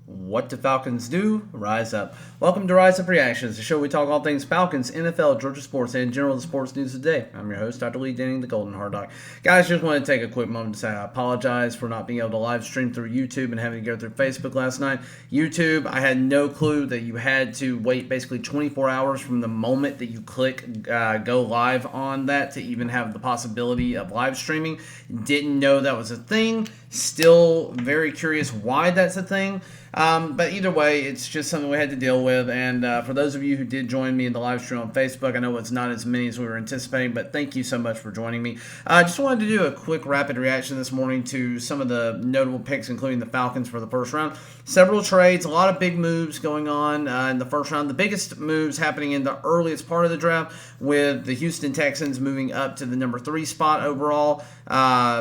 What do Falcons do? Rise up. Welcome to Rise Up Reactions, the show where we talk all things Falcons, NFL, Georgia sports, and general the sports news of the day. I'm your host, Dr. Lee Denning, the Golden Hard Dog. Guys, just want to take a quick moment to say I apologize for not being able to live stream through YouTube and having to go through Facebook last night. YouTube, I had no clue that you had to wait basically 24 hours from the moment that you click go live on that to even have the possibility of live streaming. Didn't know that was a thing. Still very curious why that's a thing. But either way, it's just something we had to deal with. And for those of you who did join me in the live stream on Facebook, I know it's not as many as we were anticipating, but thank you so much for joining me. I just wanted to do a quick rapid reaction this morning to some of the notable picks, including the Falcons for the first round. Several trades, a lot of big moves going on in the first round. The biggest moves happening in the earliest part of the draft, with the Houston Texans moving up to the number 3 spot overall,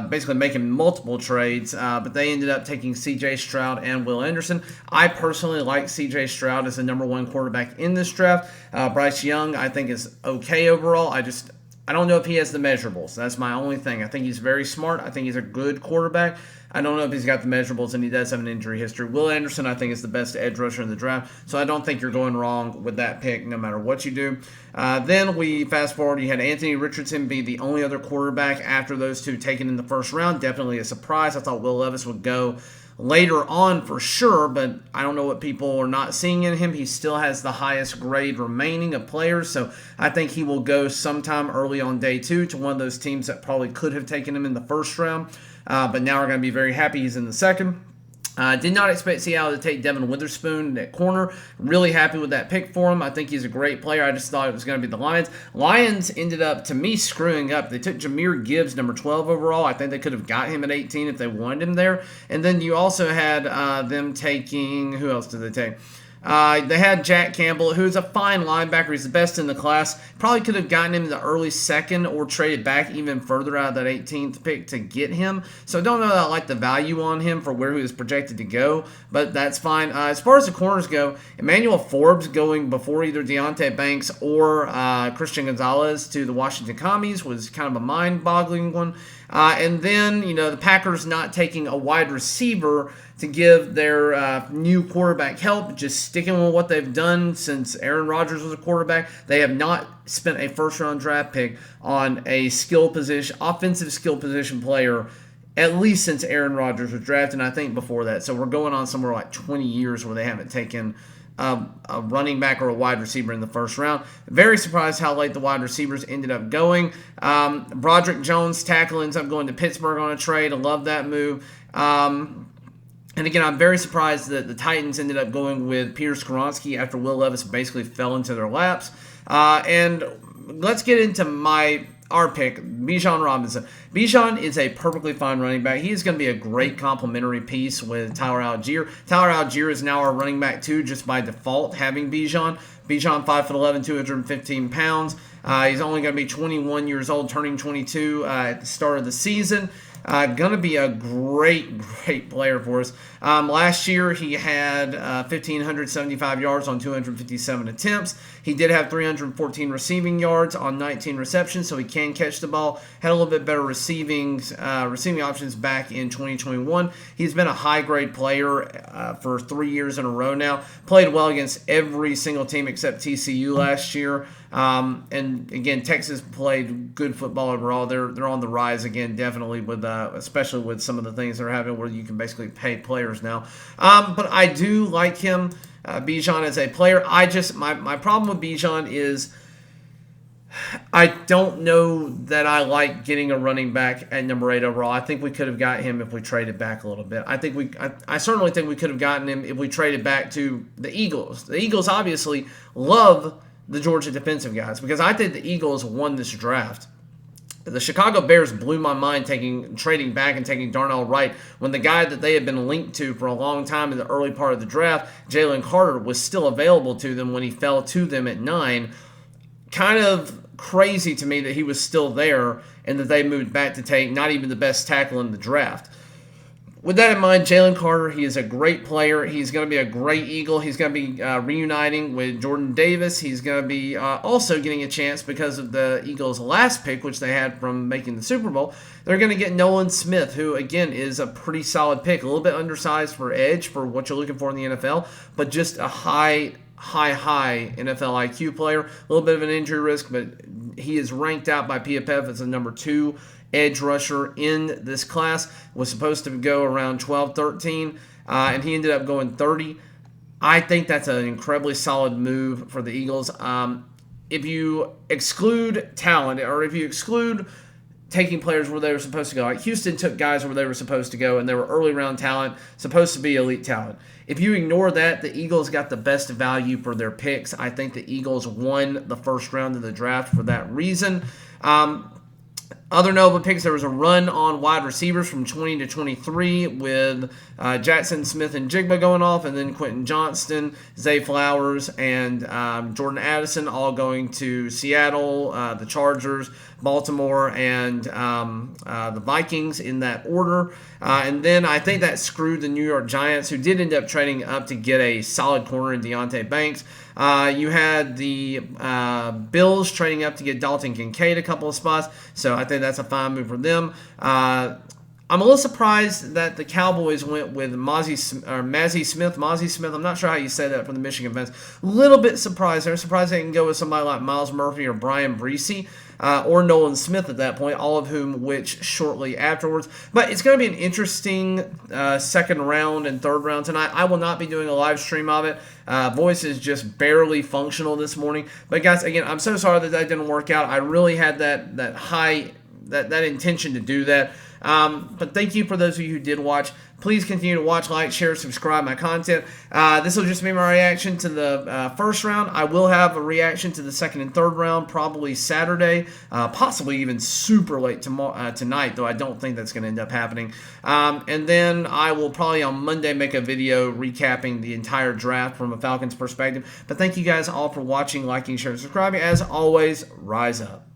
basically making multiple trades, but they ended up taking C.J. Stroud and Will Anderson. I personally like C.J. Stroud as the number 1 quarterback in this draft. Bryce Young, I think, is okay overall. I don't know if he has the measurables. That's my only thing. I think he's very smart. I think he's a good quarterback. I don't know if he's got the measurables, and he does have an injury history. Will Anderson, I think, is the best edge rusher in the draft, so I don't think you're going wrong with that pick no matter what you do. Then we fast forward. You had Anthony Richardson be the only other quarterback after those two taken in the first round. Definitely a surprise. I thought Will Levis would go later on for sure, but I don't know what people are not seeing in him. He still has the highest grade remaining of players, so I think he will go sometime early on day 2 to one of those teams that probably could have taken him in the first round, but now we're going to be very happy he's in the second. Did not expect Seattle to take Devin Witherspoon at corner. Really happy with that pick for him. I think he's a great player. I just thought it was going to be the Lions. Lions ended up, to me, screwing up. They took Jahmyr Gibbs, number 12 overall. I think they could have got him at 18 if they wanted him there. And then you also had them taking, who else did they take? They had Jack Campbell, who's a fine linebacker. He's the best in the class. Probably could have gotten him in the early second or traded back even further out of that 18th pick to get him. So I don't know that I like the value on him for where he was projected to go, but that's fine. As far as the corners go, Emmanuel Forbes going before either Deontay Banks or Christian Gonzalez to the Washington Commies was kind of a mind-boggling one. And then, the Packers not taking a wide receiver to give their new quarterback help, just sticking with what they've done since Aaron Rodgers was a quarterback. They have not spent a first-round draft pick on a offensive skill position player, at least since Aaron Rodgers was drafted, and I think before that. So we're going on somewhere like 20 years where they haven't taken a running back or a wide receiver in the first round. Very surprised how late the wide receivers ended up going. Broderick Jones, tackle, ends up going to Pittsburgh on a trade. I love that move. And again, I'm very surprised that the Titans ended up going with Peter Skoronski after Will Levis basically fell into their laps. And let's get into our pick, Bijan Robinson. Bijan is a perfectly fine running back. He is going to be a great complementary piece with Tyler Algier. Tyler Algier is now our running back too, just by default, having Bijan. Bijan, 5'11", 215 pounds. He's only going to be 21 years old, turning 22 at the start of the season. Going to be a great player for us. Last year, he had 1,575 yards on 257 attempts. He did have 314 receiving yards on 19 receptions, so he can catch the ball. Had a little bit better receiving options back in 2021. He's been a high-grade player for 3 years in a row now. Played well against every single team except TCU last year. And again, Texas played good football overall. They're on the rise again, definitely, with especially with some of the things that are happening where you can basically pay players now. But I do like him, Bijan, as a player. My problem with Bijan is I don't know that I like getting a running back at number 8 overall. I think we could have got him if we traded back a little bit. I certainly think we could have gotten him if we traded back to the Eagles. The Eagles obviously love the Georgia defensive guys, because I think the Eagles won this draft. The Chicago Bears blew my mind trading back and taking Darnell Wright when the guy that they had been linked to for a long time in the early part of the draft, Jalen Carter, was still available to them when he fell to them at 9. Kind of crazy to me that he was still there and that they moved back to take not even the best tackle in the draft. with that in mind, Jalen Carter, he is a great player. He's going to be a great Eagle. He's going to be reuniting with Jordan Davis. He's going to be also getting a chance because of the Eagles' last pick, which they had from making the Super Bowl. They're going to get Nolan Smith, who, again, is a pretty solid pick. A little bit undersized for edge for what you're looking for in the NFL, but just a high NFL IQ player. A little bit of an injury risk, but he is ranked out by PFF as a number 2 edge rusher in this class. Was supposed to go around 12, 13, and he ended up going 30. I think that's an incredibly solid move for the Eagles. If you exclude talent, or if you exclude taking players where they were supposed to go, like Houston took guys where they were supposed to go, and they were early round talent, supposed to be elite talent. If you ignore that, the Eagles got the best value for their picks. I think the Eagles won the first round of the draft for that reason. Other notable picks, there was a run on wide receivers from 20 to 23 with Jackson Smith and Jigba going off, and then Quentin Johnston, Zay Flowers, and Jordan Addison all going to Seattle, the Chargers, Baltimore, and the Vikings in that order. And then I think that screwed the New York Giants, who did end up trading up to get a solid corner in Deontay Banks. You had the Bills trading up to get Dalton Kincaid a couple of spots, so I think that's a fine move for them. I'm a little surprised that the Cowboys went with Mozzie Smith. I'm not sure how you say that from the Michigan fans. A little bit surprised. They're surprised they can go with somebody like Miles Murphy or Brian Breesy. Or Nolan Smith at that point, all of whom which shortly afterwards. But it's going to be an interesting second round and third round tonight. I will not be doing a live stream of it. Voice is just barely functional this morning. But guys, again, I'm so sorry that didn't work out. I really had that intention to do that. But thank you for those of you who did watch. Please continue to watch, like, share, subscribe my content. This will just be my reaction to the first round. I will have a reaction to the second and third round probably Saturday, possibly even super late tonight, though I don't think that's going to end up happening. And then I will probably on Monday make a video recapping the entire draft from a Falcons perspective. But thank you guys all for watching, liking, sharing, subscribing. As always, rise up.